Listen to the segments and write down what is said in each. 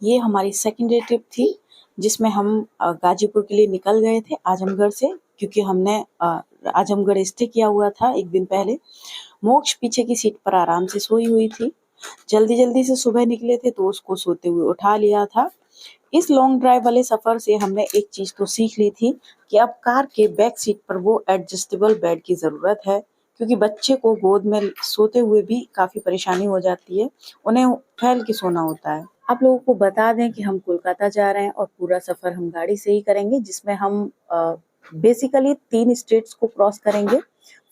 ये हमारी second day trip थी जिसमें हम गाजीपुर के लिए निकल गए थे आजमगढ़ से, क्योंकि हमने आजमगढ़ स्टे किया हुआ था एक दिन पहले। मोक्ष पीछे की सीट पर आराम से सोई हुई थी। जल्दी जल्दी से सुबह निकले थे तो उसको सोते हुए उठा लिया था। इस लॉन्ग ड्राइव वाले सफर से हमने एक चीज तो सीख ली थी कि अब कार के बैक सीट पर वो एडजस्टेबल बेड की जरूरत है, क्योंकि बच्चे को गोद में सोते हुए भी काफी परेशानी हो जाती है, उन्हें फैल के सोना होता है। आप लोगों को बता दें कि हम कोलकाता जा रहे हैं और पूरा सफर हम गाड़ी से ही करेंगे, जिसमें हम बेसिकली 3 स्टेट्स को क्रॉस करेंगे।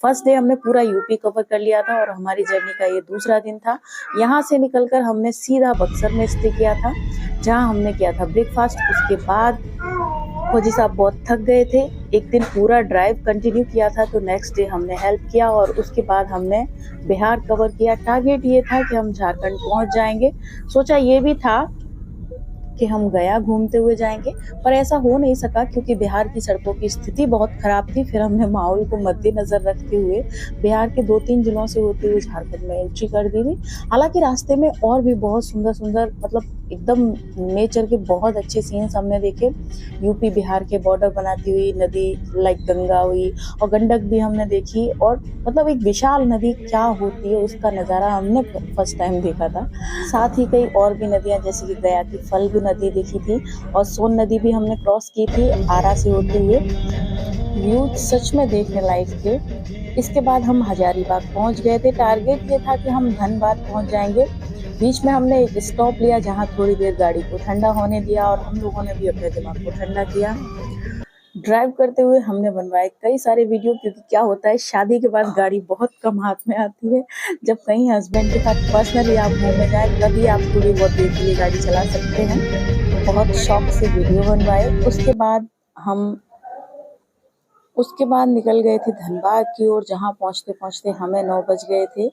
फर्स्ट डे हमने पूरा यूपी कवर कर लिया था और हमारी जर्नी का ये दूसरा दिन था। यहाँ से निकलकर हमने सीधा बक्सर में स्टे किया था, जहाँ हमने किया था ब्रेकफास्ट। उसके बाद फौजी साहब बहुत थक गए थे, एक दिन पूरा ड्राइव कंटिन्यू किया था, तो नेक्स्ट डे हमने हेल्प किया और उसके बाद हमने बिहार कवर किया। टारगेट ये था कि हम झारखंड पहुंच जाएंगे। सोचा ये भी था कि हम गया घूमते हुए जाएंगे, पर ऐसा हो नहीं सका क्योंकि बिहार की सड़कों की स्थिति बहुत खराब थी। फिर हमने माहौल को मद्देनजर रखते हुए बिहार के 2-3 जिलों से होते हुए झारखंड में एंट्री कर दी थी। हालांकि रास्ते में और भी बहुत सुंदर सुंदर, मतलब एकदम नेचर के बहुत अच्छे सीन्स हमने देखे। यूपी बिहार के बॉर्डर बनाती हुई नदी लाइक गंगा हुई और गंडक भी हमने देखी, और मतलब एक विशाल नदी क्या होती है उसका नज़ारा हमने फर्स्ट टाइम देखा था। साथ ही कई और भी नदियां जैसे कि गया की फल्गु नदी देखी थी और सोन नदी भी हमने क्रॉस की थी आरा से होते हुए। व्यू सच में देखने लायक थे। इसके बाद हम हजारीबाग पहुंच गए थे। टारगेट ये था कि हम धनबाद पहुंच जाएंगे। बीच में हमने एक स्टॉप लिया जहां थोड़ी देर गाड़ी को ठंडा होने दिया और हम लोगों ने भी अपने दिमाग को ठंडा किया। ड्राइव करते हुए हमने बनवाए कई सारे वीडियो, क्योंकि क्या होता है शादी के बाद गाड़ी बहुत कम हाथ में आती है। जब कहीं हस्बैंड के साथ पर्सनली आप घूमने जाए तभी आप थोड़ी बहुत देर के लिए गाड़ी चला सकते हैं। बहुत शौक से वीडियो बनवाए। उसके बाद निकल गए थे धनबाद की ओर, जहाँ पहुँचते पहुँचते हमें 9 बज गए थे।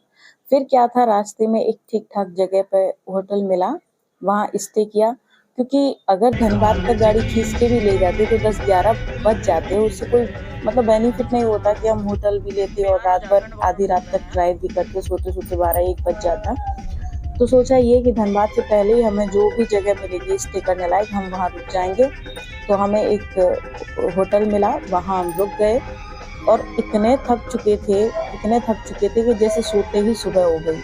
फिर क्या था, रास्ते में एक ठीक ठाक जगह पर होटल मिला, वहाँ स्टे किया, क्योंकि अगर धनबाद तक गाड़ी खींच के भी ले जाते तो 10-11 बज जाते। उससे कोई मतलब बेनिफिट नहीं होता कि हम होटल भी लेते और रात भर आधी रात तक ड्राइव भी करते, सोते सोते 12-1 बज जाता। तो सोचा ये कि धनबाद से पहले ही हमें जो भी जगह मिलेगी स्टे करने लायक हम वहाँ रुक जाएंगे। तो हमें एक होटल मिला, वहाँ हम रुक गए और इतने थक चुके थे कि जैसे सोते ही सुबह हो गई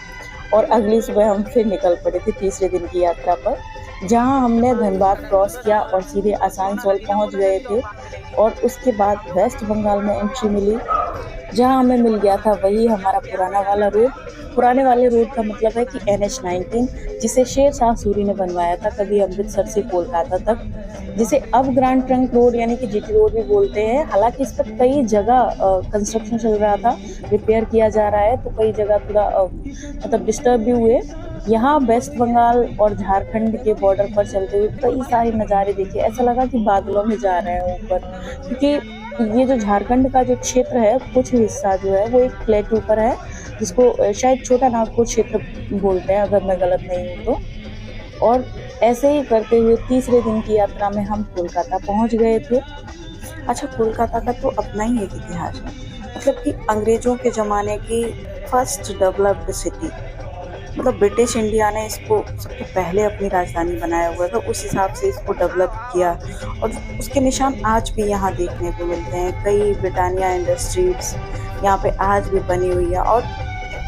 और अगली सुबह हम फिर निकल पड़े थे तीसरे दिन की यात्रा पर, जहाँ हमने धनबाद क्रॉस किया और सीधे आसनसोल पहुँच गए थे। और उसके बाद वेस्ट बंगाल में एंट्री मिली, जहाँ हमें मिल गया था वही हमारा पुराना वाला रोड। पुराने वाले रोड का मतलब है कि NH-19, जिसे शेर शाह सूरी ने बनवाया था कभी अमृतसर से कोलकाता तक, जिसे अब ग्रैंड ट्रंक रोड यानी कि GT रोड भी बोलते हैं। हालांकि इस पर कई जगह कंस्ट्रक्शन चल रहा था, रिपेयर किया जा रहा है, तो कई जगह थोड़ा मतलब डिस्टर्ब भी हुए। यहाँ वेस्ट बंगाल और झारखंड के बॉर्डर पर चलते हुए कई सारे नज़ारे देखे, ऐसा लगा कि बादलों में जा रहे हैं ऊपर, क्योंकि ये जो झारखंड का जो क्षेत्र है, कुछ हिस्सा जो है वो एक प्लेटू पर है, जिसको शायद छोटा नागपुर क्षेत्र बोलते हैं अगर मैं गलत नहीं हूँ तो। और ऐसे ही करते हुए तीसरे दिन की यात्रा में हम कोलकाता पहुंच गए थे। अच्छा, कोलकाता का तो अपना ही एक इतिहास है, मतलब कि अंग्रेजों के ज़माने की फर्स्ट डेवलप्ड सिटी, मतलब ब्रिटिश इंडिया ने इसको सबसे पहले अपनी राजधानी बनाया हुआ था, उस हिसाब से इसको डेवलप किया और उसके निशान आज भी यहाँ देखने को मिलते हैं। कई ब्रिटानिया इंडस्ट्रीज यहाँ पे आज भी बनी हुई है। और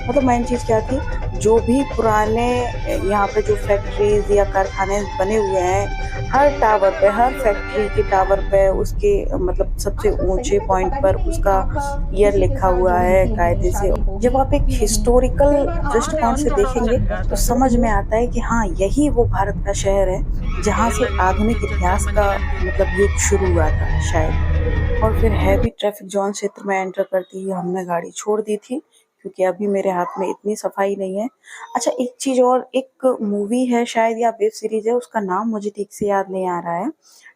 मतलब मेन चीज़ क्या थी, जो भी पुराने यहाँ पे जो फैक्ट्रीज या कारखाने बने हुए हैं, हर टावर पे, हर फैक्ट्री के टावर पे उसके मतलब सबसे ऊंचे पॉइंट पर उसका ईयर लिखा हुआ है कायदे से। जब आप एक हिस्टोरिकल दृष्टिकोण से देखेंगे तो समझ में आता है कि हाँ, यही वो भारत का शहर है जहाँ से आधुनिक इतिहास का मतलब युग शुरू हुआ था शायद। और फिर हैवी ट्रैफिक जोन क्षेत्र में एंटर करते ही हमने गाड़ी छोड़ दी थी, क्योंकि अभी मेरे हाथ में इतनी सफाई नहीं है। अच्छा, एक चीज़ और, एक मूवी है शायद या वेब सीरीज है, उसका नाम मुझे ठीक से याद नहीं आ रहा है।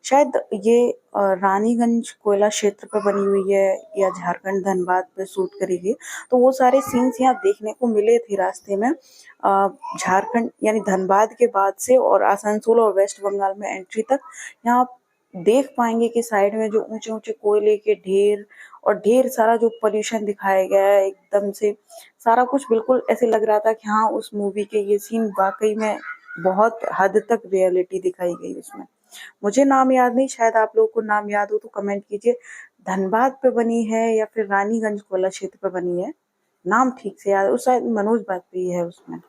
शायद ये रानीगंज कोयला क्षेत्र पर बनी हुई है या झारखंड धनबाद पे शूट करी गई। तो वो सारे सीन्स यहाँ देखने को मिले थे रास्ते में। झारखंड यानी धनबाद के बाद से और आसनसोल और वेस्ट बंगाल में एंट्री तक यहाँ आप देख पाएंगे कि साइड में जो ऊंचे ऊंचे कोयले के ढेर और ढेर सारा जो पोल्यूशन दिखाया गया है, एकदम से सारा कुछ बिल्कुल ऐसे लग रहा था कि हाँ, उस मूवी के ये सीन वाकई में बहुत हद तक रियलिटी दिखाई गई उसमें। मुझे नाम याद नहीं, शायद आप लोगों को नाम याद हो तो कमेंट कीजिए। धनबाद पे बनी है या फिर रानीगंज कोला क्षेत्र पे बनी है, नाम ठीक से याद, उस शायद मनोज बाजपेयी है उसमें।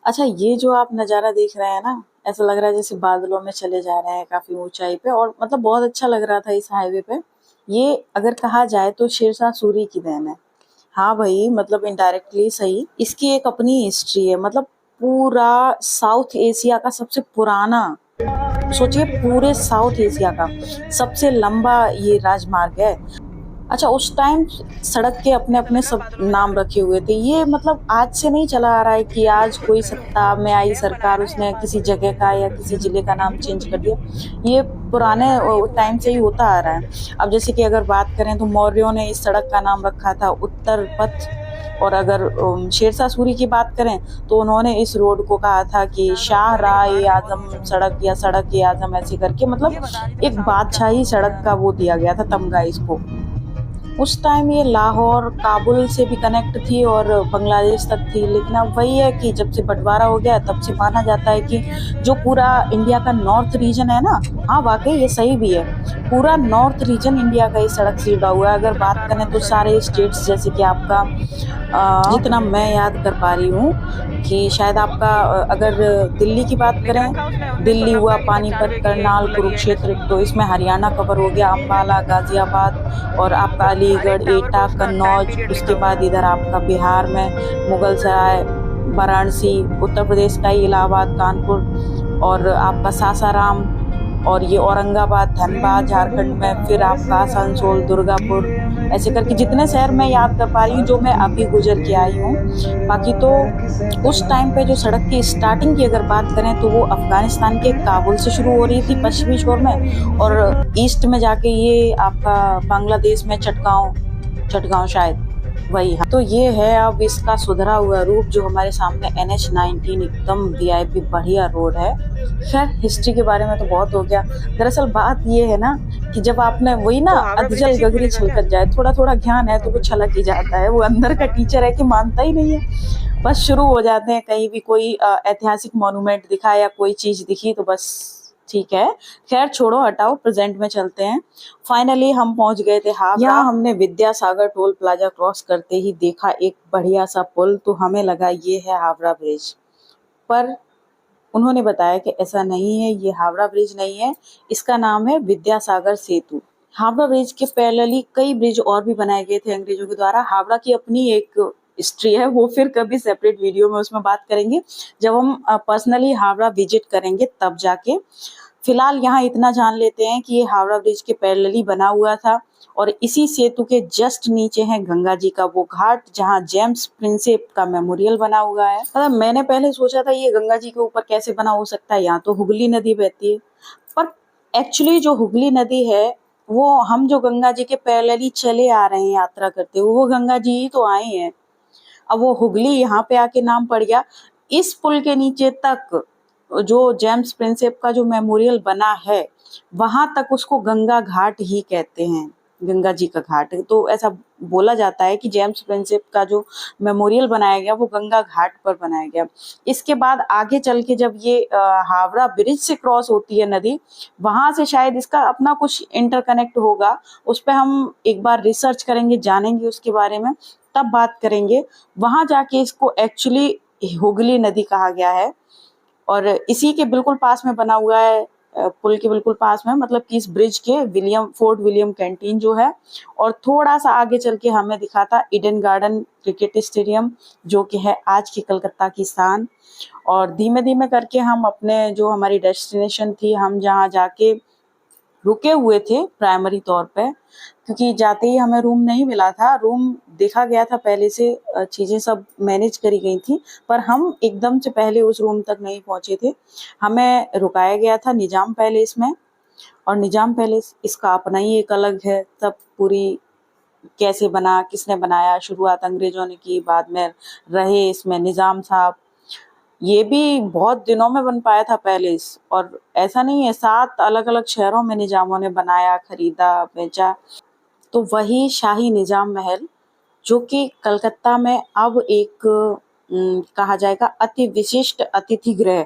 अच्छा, ये जो आप नज़ारा देख रहे हैं ना, ऐसा लग रहा है जैसे बादलों में चले जा रहे हैं काफ़ी ऊंचाई पे, और मतलब बहुत अच्छा लग रहा था इस हाईवे पे। ये अगर कहा जाए तो शेरशाह सूरी की देन है। हाँ भाई, मतलब इनडायरेक्टली सही। इसकी एक अपनी हिस्ट्री है, मतलब पूरा साउथ एशिया का सबसे पुराना, सोचिए पूरे साउथ एशिया का सबसे लंबा ये राजमार्ग है। अच्छा, उस टाइम सड़क के अपने अपने सब नाम रखे हुए थे। ये मतलब आज से नहीं चला आ रहा है कि आज कोई सत्ता में आई सरकार उसने किसी जगह का या किसी जिले का नाम चेंज कर दिया। ये पुराने टाइम से ही होता आ रहा है। अब जैसे कि अगर बात करें तो मौर्यों ने इस सड़क का नाम रखा था उत्तर पथ, और अगर शेरशाह सूरी की बात करें तो उन्होंने इस रोड को कहा था कि शाह राय आजम सड़क या सड़क ए आजम, ऐसे करके मतलब एक बादशाही सड़क का वो दिया गया था तमगा इसको। उस टाइम ये लाहौर काबुल से भी कनेक्ट थी और बांग्लादेश तक थी, लेकिन अब वही है कि जब से बंटवारा हो गया तब से माना जाता है कि जो पूरा इंडिया का नॉर्थ रीजन है ना, हाँ वाकई ये सही भी है, पूरा नॉर्थ रीजन इंडिया का इस सड़क से जुड़ा हुआ है। अगर बात करें तो सारे स्टेट्स, जैसे कि आपका जितना मैं याद कर पा रही हूँ कि शायद आपका अगर दिल्ली की बात करें, दिल्ली हुआ, पानीपत, करनाल, कुरुक्षेत्र, तो इसमें हरियाणा कवर हो गया, अम्बाला, गाजियाबाद, और आपका अलीगढ़, एटा, कन्नौज, उसके बाद इधर आपका बिहार में मुगल सराय, वाराणसी, उत्तर प्रदेश का ही इलाहाबाद, कानपुर, और आपका सासाराम, और ये औरंगाबाद, धनबाद झारखंड में, फिर आपका आसनसोल, दुर्गापुर, ऐसे करके जितने शहर मैं याद कर पा रही हूँ जो मैं अभी गुजर के आई हूँ। बाकी तो उस टाइम पे जो सड़क की स्टार्टिंग की अगर बात करें तो वो अफगानिस्तान के काबुल से शुरू हो रही थी पश्चिमी छोर में, और ईस्ट में जाके ये आपका बांग्लादेश में चटगांव, चटगांव शायद वही। हाँ, तो ये है अब इसका सुधरा हुआ रूप जो हमारे सामने NH-19 एकदम वीआईपी बढ़िया रोड है। खैर, हिस्ट्री के बारे में तो बहुत हो गया। दरअसल बात ये है ना कि जब आपने वही ना अधजल गगरी छलकत जाए, थोड़ा थोड़ा ज्ञान है तो वो छलक ही जाता है। वो अंदर का टीचर है कि मानता ही नहीं है, बस शुरू हो जाते हैं। कहीं भी कोई ऐतिहासिक मॉन्यूमेंट दिखा या कोई चीज दिखी तो बस ठीक है। खैर छोड़ो, हटाओ, प्रेजेंट में चलते हैं। फाइनली हम पहुंच गए थे हावड़ा। यहाँ हमने विद्यासागर टोल प्लाजा क्रॉस करते ही देखा एक बढ़िया सा पुल, तो हमें लगा ये है हावड़ा ब्रिज, पर उन्होंने बताया कि ऐसा नहीं है, ये हावड़ा ब्रिज नहीं है, इसका नाम है विद्यासागर सेतु। हावड़ा ब्रिज के पैरेलली कई ब्रिज और भी बनाए गए थे अंग्रेजों के द्वारा। हावड़ा की अपनी एक हिस्ट्री है, वो फिर कभी सेपरेट वीडियो में उसमें बात करेंगे, जब हम पर्सनली हावड़ा विजिट करेंगे तब जाके। फिलहाल यहाँ इतना जान लेते हैं कि ये हावड़ा ब्रिज के पैरेलली बना हुआ था, और इसी सेतु के जस्ट नीचे है गंगा जी का वो घाट जहाँ जेम्स प्रिंसेप का मेमोरियल बना हुआ है। मतलब मैंने पहले सोचा था ये गंगा जी के ऊपर कैसे बना हो सकता है, यहाँ तो हुगली नदी बहती है, पर एक्चुअली जो हुगली नदी है वो हम जो गंगा जी के पैरेलली चले आ रहे हैं यात्रा करते हुए, वो गंगा जी ही तो आए हैं। अब वो हुगली यहाँ पे आके नाम पड़ गया। इस पुल के नीचे तक जो जेम्स प्रिंसेप का जो मेमोरियल बना है, वहां तक उसको गंगा घाट ही कहते हैं, गंगा जी का घाट। तो ऐसा बोला जाता है कि जेम्स प्रिंसेप का जो मेमोरियल बनाया गया वो गंगा घाट पर बनाया गया। इसके बाद आगे चल के जब ये हावड़ा ब्रिज से क्रॉस होती है नदी, वहां से शायद इसका अपना कुछ इंटरकनेक्ट होगा। उस पर हम एक बार रिसर्च करेंगे, जानेंगे उसके बारे में, तब बात करेंगे। वहां जाके इसको एक्चुअली हुगली नदी कहा गया है, और इसी के बिल्कुल पास में बना हुआ है, पुल के बिल्कुल पास में, मतलब कि इस ब्रिज के फोर्ट विलियम कैंटीन जो है, और थोड़ा सा आगे चल के हमें दिखा था ईडन गार्डन क्रिकेट स्टेडियम, जो कि है आज की कलकत्ता की शान। और धीमे धीमे करके हम अपने जो हमारी डेस्टिनेशन थी, हम जहाँ जाके रुके हुए थे प्राइमरी तौर पे, क्योंकि जाते ही हमें रूम नहीं मिला था, रूम देखा गया था पहले से, चीज़ें सब मैनेज करी गई थी, पर हम एकदम से पहले उस रूम तक नहीं पहुंचे थे। हमें रुकाया गया था निजाम पैलेस में, और निजाम पैलेस इसका अपना ही एक अलग है। तब पूरी कैसे बना, किसने बनाया, शुरुआत अंग्रेजों ने की, बाद में रहे इसमें निजाम साहब। ये भी बहुत दिनों में बन पाया था पैलेस, और ऐसा नहीं है, 7 अलग अलग शहरों में निजामों ने बनाया, खरीदा, बेचा। तो वही शाही निजाम महल, जो कि कलकत्ता में अब एक कहा जाएगा अति विशिष्ट अतिथि गृह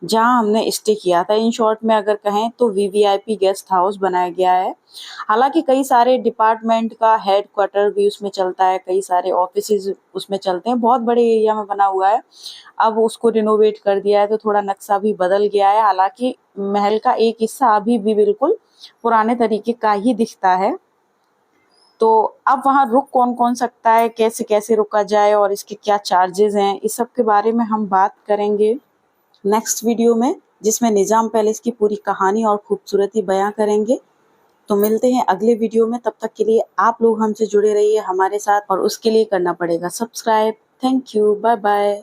जहाँ हमने स्टे किया था। इन शॉर्ट में अगर कहें तो वीवीआईपी गेस्ट हाउस बनाया गया है। हालांकि कई सारे डिपार्टमेंट का हेड क्वार्टर भी उसमें चलता है, कई सारे ऑफिसेज उसमें चलते हैं, बहुत बड़े एरिया में बना हुआ है। अब उसको रिनोवेट कर दिया है तो थोड़ा नक्शा भी बदल गया है। हालांकि महल का एक हिस्सा अभी भी बिल्कुल पुराने तरीके का ही दिखता है। तो अब वहाँ रुक कौन कौन सकता है, कैसे कैसे रुका जाए और इसके क्या चार्जेस हैं, इस सब के बारे में हम बात करेंगे नेक्स्ट वीडियो में, जिसमें निजाम पैलेस की पूरी कहानी और खूबसूरती बयां करेंगे। तो मिलते हैं अगले वीडियो में, तब तक के लिए आप लोग हमसे जुड़े रहिए हमारे साथ, और उसके लिए करना पड़ेगा subscribe. Thank you, bye bye.